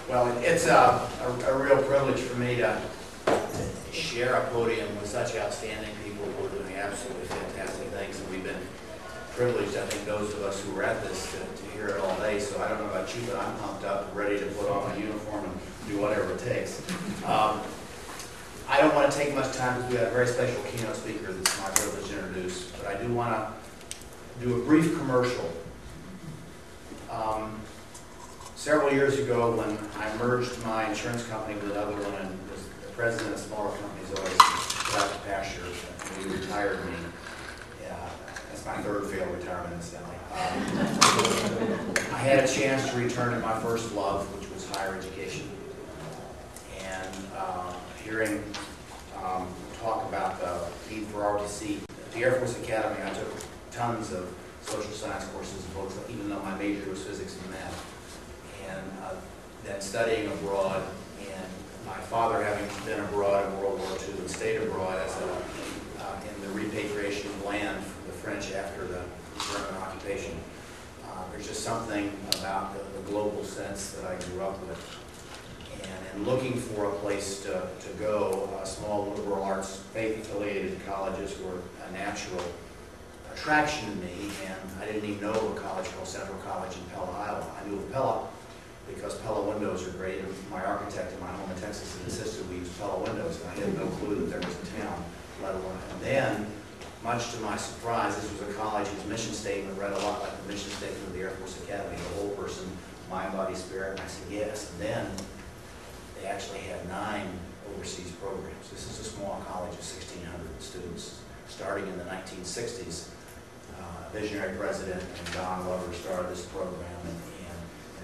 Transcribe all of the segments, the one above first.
Well, it's a real privilege for me to share a podium with such outstanding people who are doing absolutely fantastic things. And we've been privileged, I think, those of us who were at this to hear it all day. So I don't know about you, but I'm pumped up, ready to put on my uniform and do whatever it takes. I don't want to take much time because we have a very special keynote speaker that's my privilege to introduce. But I do want to do a brief commercial. Several years ago, when I merged my insurance company with another one and was the president of smaller companies, always put out the pasture, and he retired me. Yeah, that's my third failed retirement, incidentally. I had a chance to return to my first love, which was higher education. And hearing talk about the need for ROTC. At the Air Force Academy, I took tons of social science courses and books, even though my major was physics and math. And then studying abroad, and my father having been abroad in World War II and stayed abroad as in the repatriation of land from the French after the German occupation. There's just something about the global sense that I grew up with. And looking for a place to go, small liberal arts, faith-affiliated colleges were a natural attraction to me, and I didn't even know of a college called Central College in Pella, Iowa. I knew of Pella because Pella windows are great, and my architect in my home in Texas had insisted we use Pella windows, and I had no clue that there was a town, let alone. And then, much to my surprise, this was a college whose mission statement read a lot like the mission statement of the Air Force Academy, the whole person, mind, body, spirit, and I said yes. And then they actually had 9 overseas programs. This is a small college of 1,600 students, starting in the 1960s. Visionary president and Don Lover started this program, and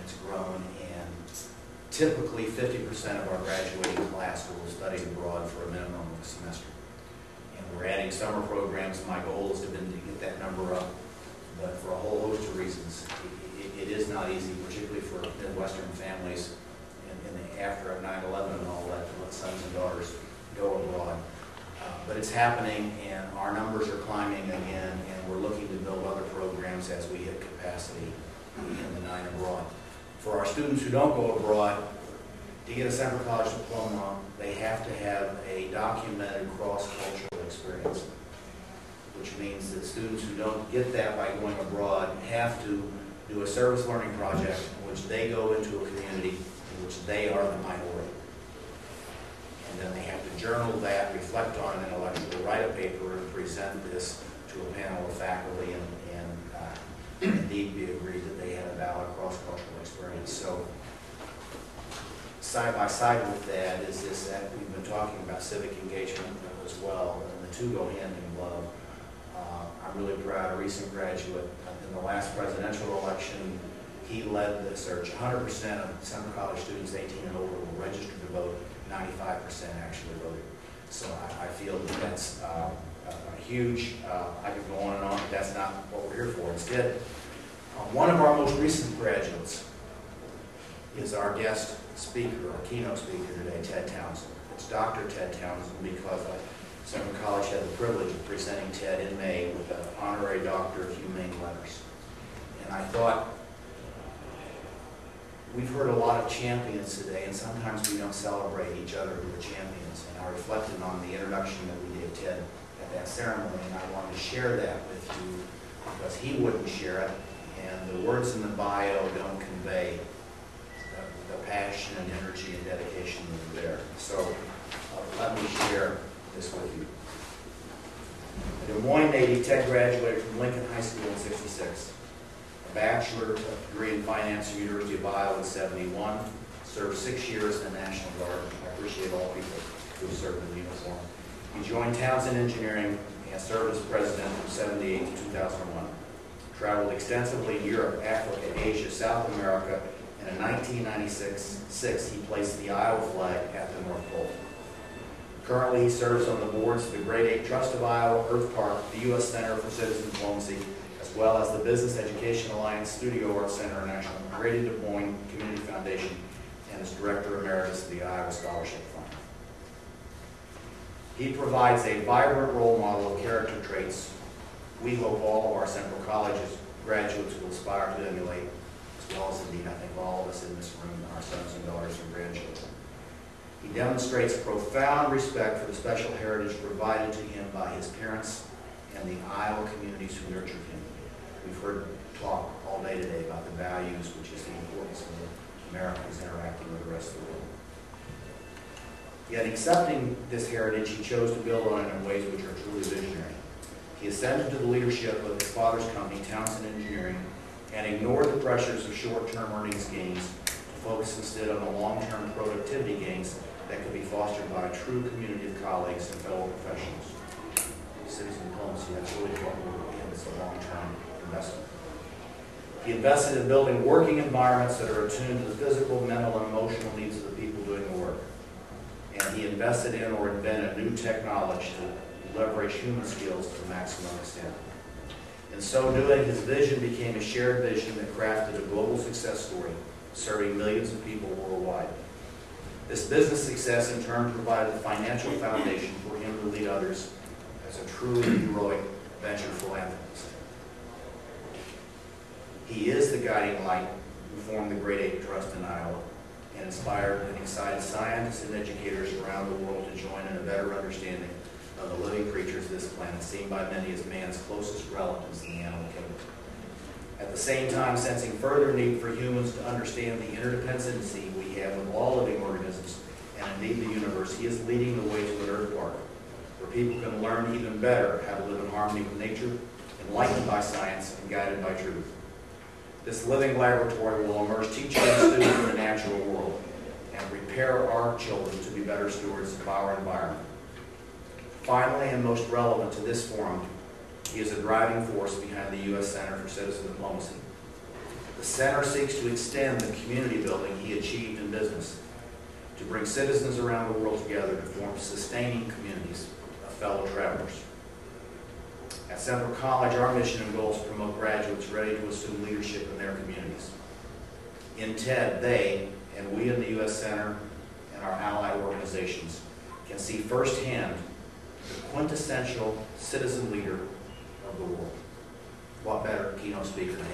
it's grown. And typically 50% of our graduating class will study abroad for a minimum of a semester. And we're adding summer programs. My goal has been to get that number up, but for a whole host of reasons, it is not easy, particularly for Midwestern families after 9/11 and all that, to let sons and daughters go abroad. But it's happening, and our numbers are climbing again, and we're looking to build other programs as we hit capacity in the 9 abroad. For our students who don't go abroad, to get a Central College diploma, they have to have a documented cross-cultural experience, which means that students who don't get that by going abroad have to do a service learning project in which they go into a community in which they are the minority. And then they have to journal that, reflect on it intellectually, write a paper, and present this to a panel of faculty, and indeed be agreed that they had a valid cross-cultural experience. So, side by side with that is this, that we've been talking about civic engagement as well, and the two go hand in glove. I'm really proud of a recent graduate in the last presidential election. He led the search. 100% of Central College students 18 and older were registered to vote. 95% actually voted. So I feel that that's a huge, I could go on and on, but that's not what we're here for. Instead, one of our most recent graduates is our guest speaker, our keynote speaker today, Ted Townsend. It's Dr. Ted Townsend because Central College had the privilege of presenting Ted in May with an honorary Doctor of Humane Letters. And I thought, we've heard a lot of champions today, and sometimes we don't celebrate each other who are champions. And I reflected on the introduction that we gave Ted at that ceremony, and I wanted to share that with you because he wouldn't share it, and the words in the bio don't convey the passion and energy and dedication that are there. So let me share this with you. A Des Moines native, Ted graduated from Lincoln High School in '66. Bachelor's degree in finance at the University of Iowa in '71, served 6 years in the National Guard. I appreciate all people who served in the uniform. He joined Townsend Engineering and served as president from '78 to 2001. Traveled extensively in Europe, Africa, Asia, South America, and in 1996 he placed the Iowa flag at the North Pole. Currently he serves on the boards of the Grade 8 Trust of Iowa, Earth Park, the U.S. Center for Citizen Diplomacy, as well as the Business Education Alliance Studio Arts Center International, Greater Des Moines Community Foundation, and is Director Emeritus of the Iowa Scholarship Fund. He provides a vibrant role model of character traits we hope all of our Central Colleges graduates will aspire to emulate, as well as indeed I think all of us in this room, our sons and daughters He demonstrates profound respect for the special heritage provided to him by his parents and the Iowa communities who nurtured him. We've heard talk all day today about the values, which is the importance of Americans interacting with the rest of the world. Yet accepting this heritage, he chose to build on it in ways which are truly visionary. He ascended to the leadership of his father's company, Townsend Engineering, and ignored the pressures of short-term earnings gains to focus instead on the long-term productivity gains that could be fostered by a true community of colleagues and fellow professionals. Citizen diplomacy, that's really what we're in. It's a long-term investment. He invested in building working environments that are attuned to the physical, mental, and emotional needs of the people doing the work. And he invested in or invented new technology to leverage human skills to the maximum extent. In so doing, his vision became a shared vision that crafted a global success story, serving millions of people worldwide. This business success, in turn, provided the financial foundation for him to lead others as a truly heroic venture philanthropist. He is the guiding light who formed the Great Ape Trust in Iowa and inspired and excited scientists and educators around the world to join in a better understanding of the living creatures of this planet, seen by many as man's closest relatives in the animal kingdom. At the same time, sensing further need for humans to understand the interdependency we have with all living organisms and indeed the universe, he is leading the way to an Earth Park, where people can learn even better how to live in harmony with nature, enlightened by science and guided by truth. This living laboratory will immerse teachers and students in the natural world and prepare our children to be better stewards of our environment. Finally, and most relevant to this forum, he is a driving force behind the U.S. Center for Citizen Diplomacy. The center seeks to extend the community building he achieved in business, to bring citizens around the world together to form sustaining communities of fellow travelers. At Central College, our mission and goal is to promote graduates ready to assume leadership in their communities. In TED, they, and we in the U.S. Center and our allied organizations, can see firsthand the quintessential citizen leader of the world. What better keynote speaker to